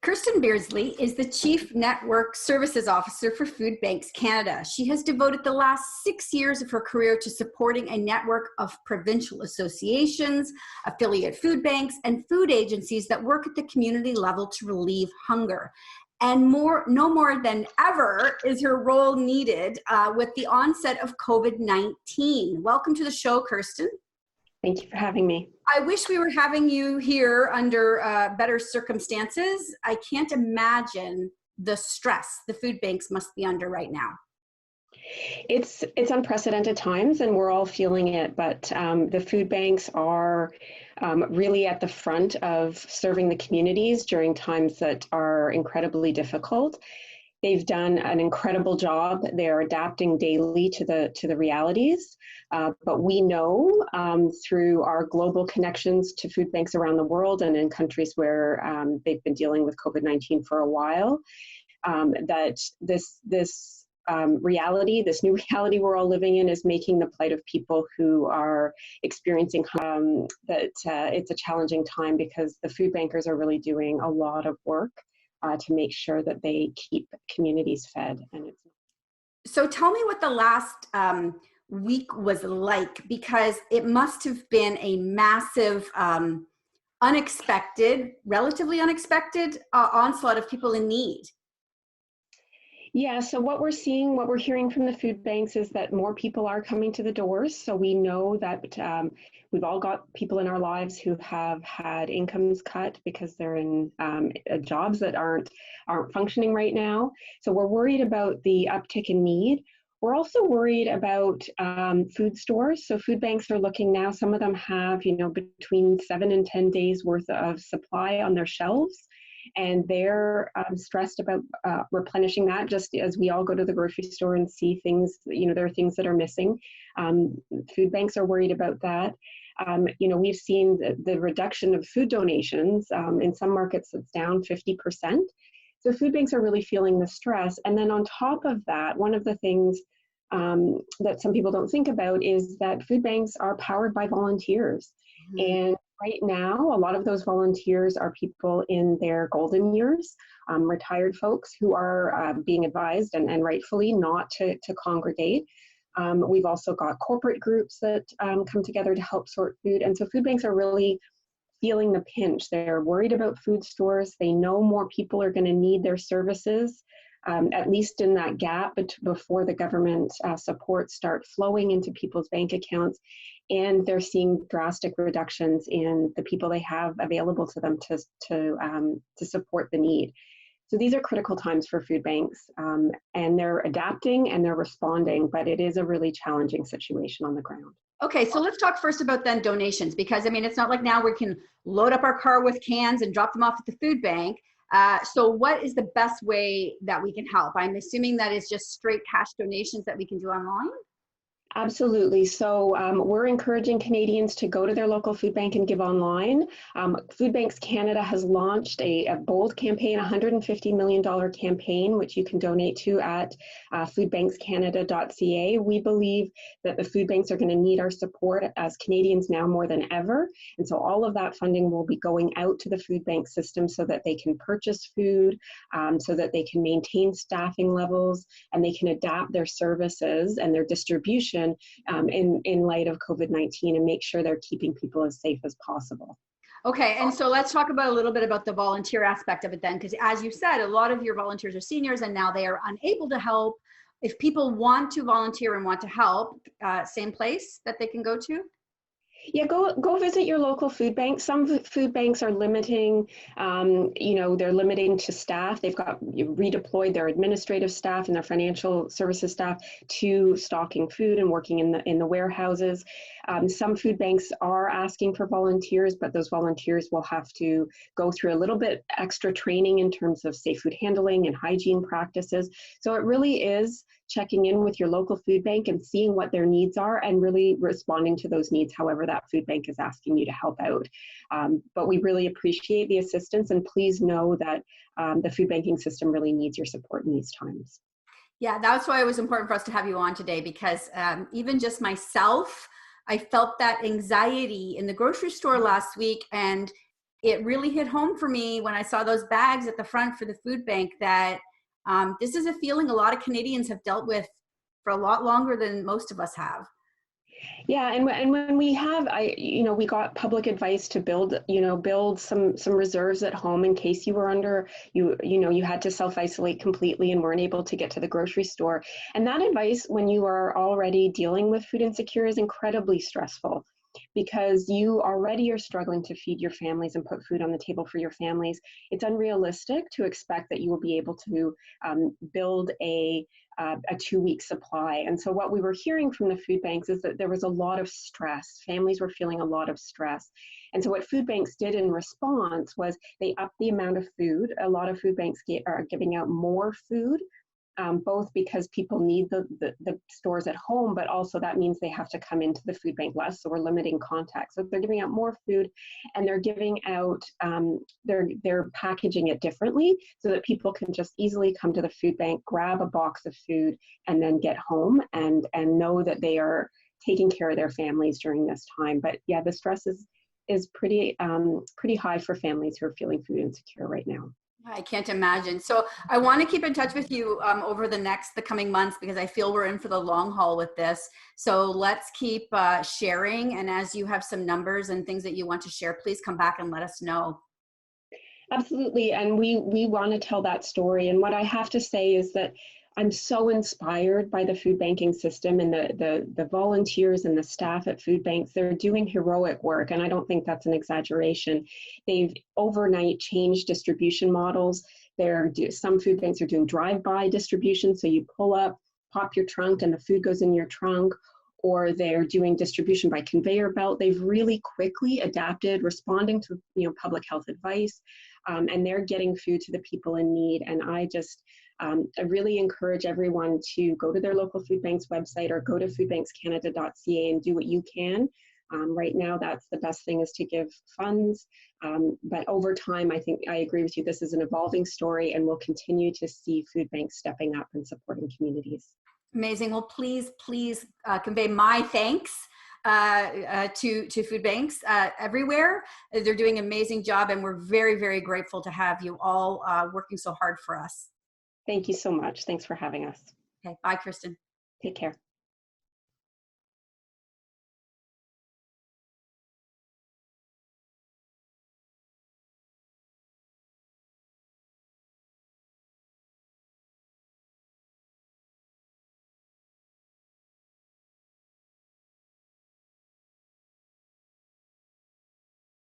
Kirstin Beardsley is the Chief Network Services Officer for Food Banks Canada. She has devoted the last 6 years of her career to supporting a network of provincial associations, affiliate food banks, and food agencies that work at the community level to relieve hunger. And no more than ever is her role needed with the onset of COVID-19. Welcome to the show, Kirstin. Thank you for having me. I wish we were having you here under better circumstances. I can't imagine the stress the food banks must be under right now. It's unprecedented times and we're all feeling it, but the food banks are really at the front of serving the communities during times that are incredibly difficult. They've done an incredible job. They're adapting daily to the realities. But we know through our global connections to food banks around the world and in countries where they've been dealing with COVID-19 for a while, that this new reality we're all living in is making the plight of people who are experiencing it's a challenging time because the food bankers are really doing a lot of work to make sure that they keep communities fed. So tell me what the last week was like, because it must have been a massive, relatively unexpected onslaught of people in need. Yeah, so what we're hearing from the food banks is that more people are coming to the doors. So we know that we've all got people in our lives who have had incomes cut because they're in jobs that aren't functioning right now. So we're worried about the uptick in need. We're also worried about food stores. So food banks are looking now, some of them have, between 7 and 10 days worth of supply on their shelves. And they're stressed about replenishing that, just as we all go to the grocery store and see things, there are things that are missing. Food banks are worried about that. We've seen the reduction of food donations. In some markets, it's down 50%. So food banks are really feeling the stress. And then on top of that, one of the things that some people don't think about is that food banks are powered by volunteers. Mm-hmm. And right now, a lot of those volunteers are people in their golden years, retired folks who are being advised and rightfully not to congregate. We've also got corporate groups that come together to help sort food. And so food banks are really feeling the pinch. They're worried about food stores. They know more people are going to need their services, at least in that gap before the government support start flowing into people's bank accounts. And they're seeing drastic reductions in the people they have available to them to support the need. So these are critical times for food banks, and they're adapting and they're responding, but it is a really challenging situation on the ground. Okay, so let's talk first about then donations, because it's not like now we can load up our car with cans and drop them off at the food bank. So what is the best way that we can help? I'm assuming that is just straight cash donations that we can do online? Absolutely. So we're encouraging Canadians to go to their local food bank and give online. Food Banks Canada has launched a bold campaign, a $150 million campaign, which you can donate to at foodbankscanada.ca. We believe that the food banks are going to need our support as Canadians now more than ever. And so all of that funding will be going out to the food bank system so that they can purchase food, so that they can maintain staffing levels, and they can adapt their services and their distribution in light of COVID-19 and make sure they're keeping people as safe as possible. Okay, and so let's talk about a little bit about the volunteer aspect of it then, because as you said, a lot of your volunteers are seniors and now they are unable to help. If people want to volunteer and want to help, same place that they can go to? Yeah, go visit your local food bank. Some food banks are limiting, they're limiting to staff. They've got redeployed their administrative staff and their financial services staff to stocking food and working in the warehouses. Some food banks are asking for volunteers, but those volunteers will have to go through a little bit extra training in terms of safe food handling and hygiene practices. So it really is checking in with your local food bank and seeing what their needs are and really responding to those needs, however that food bank is asking you to help out. But we really appreciate the assistance, and please know that the food banking system really needs your support in these times. Yeah, that's why it was important for us to have you on today, because even just myself, I felt that anxiety in the grocery store last week, and it really hit home for me when I saw those bags at the front for the food bank that this is a feeling a lot of Canadians have dealt with for a lot longer than most of us have. Yeah, and when we have, we got public advice to build some reserves at home in case you were under, you had to self-isolate completely and weren't able to get to the grocery store. And that advice, when you are already dealing with food insecure, is incredibly stressful, because you already are struggling to feed your families and put food on the table for your families. It's unrealistic to expect that you will be able to build a 2-week supply. And so what we were hearing from the food banks is that there was a lot of stress. Families were feeling a lot of stress. And so what food banks did in response was they upped the amount of food. A lot of food banks are giving out more food, both because people need the stores at home, but also that means they have to come into the food bank less. So we're limiting contact. So they're giving out more food, and they're giving out, they're packaging it differently so that people can just easily come to the food bank, grab a box of food, and then get home and know that they are taking care of their families during this time. But yeah, the stress is pretty high for families who are feeling food insecure right now. I can't imagine. So I want to keep in touch with you over the coming months, because I feel we're in for the long haul with this. So let's keep sharing. And as you have some numbers and things that you want to share, please come back and let us know. Absolutely. And we want to tell that story. And what I have to say is that I'm so inspired by the food banking system and the volunteers and the staff at food banks. They're doing heroic work, and I don't think that's an exaggeration. They've overnight changed distribution models. Some food banks are doing drive-by distribution, so you pull up, pop your trunk, and the food goes in your trunk. Or they're doing distribution by conveyor belt. They've really quickly adapted, responding to public health advice, and they're getting food to the people in need. And I really encourage everyone to go to their local food bank's website or go to foodbankscanada.ca and do what you can. Right now, that's the best thing, is to give funds. But over time, I think I agree with you. This is an evolving story, and we'll continue to see food banks stepping up and supporting communities. Amazing. Well, please convey my thanks to food banks everywhere. They're doing an amazing job, and we're very, very grateful to have you all working so hard for us. Thank you so much. Thanks for having us. Okay. Bye, Kirstin. Take care.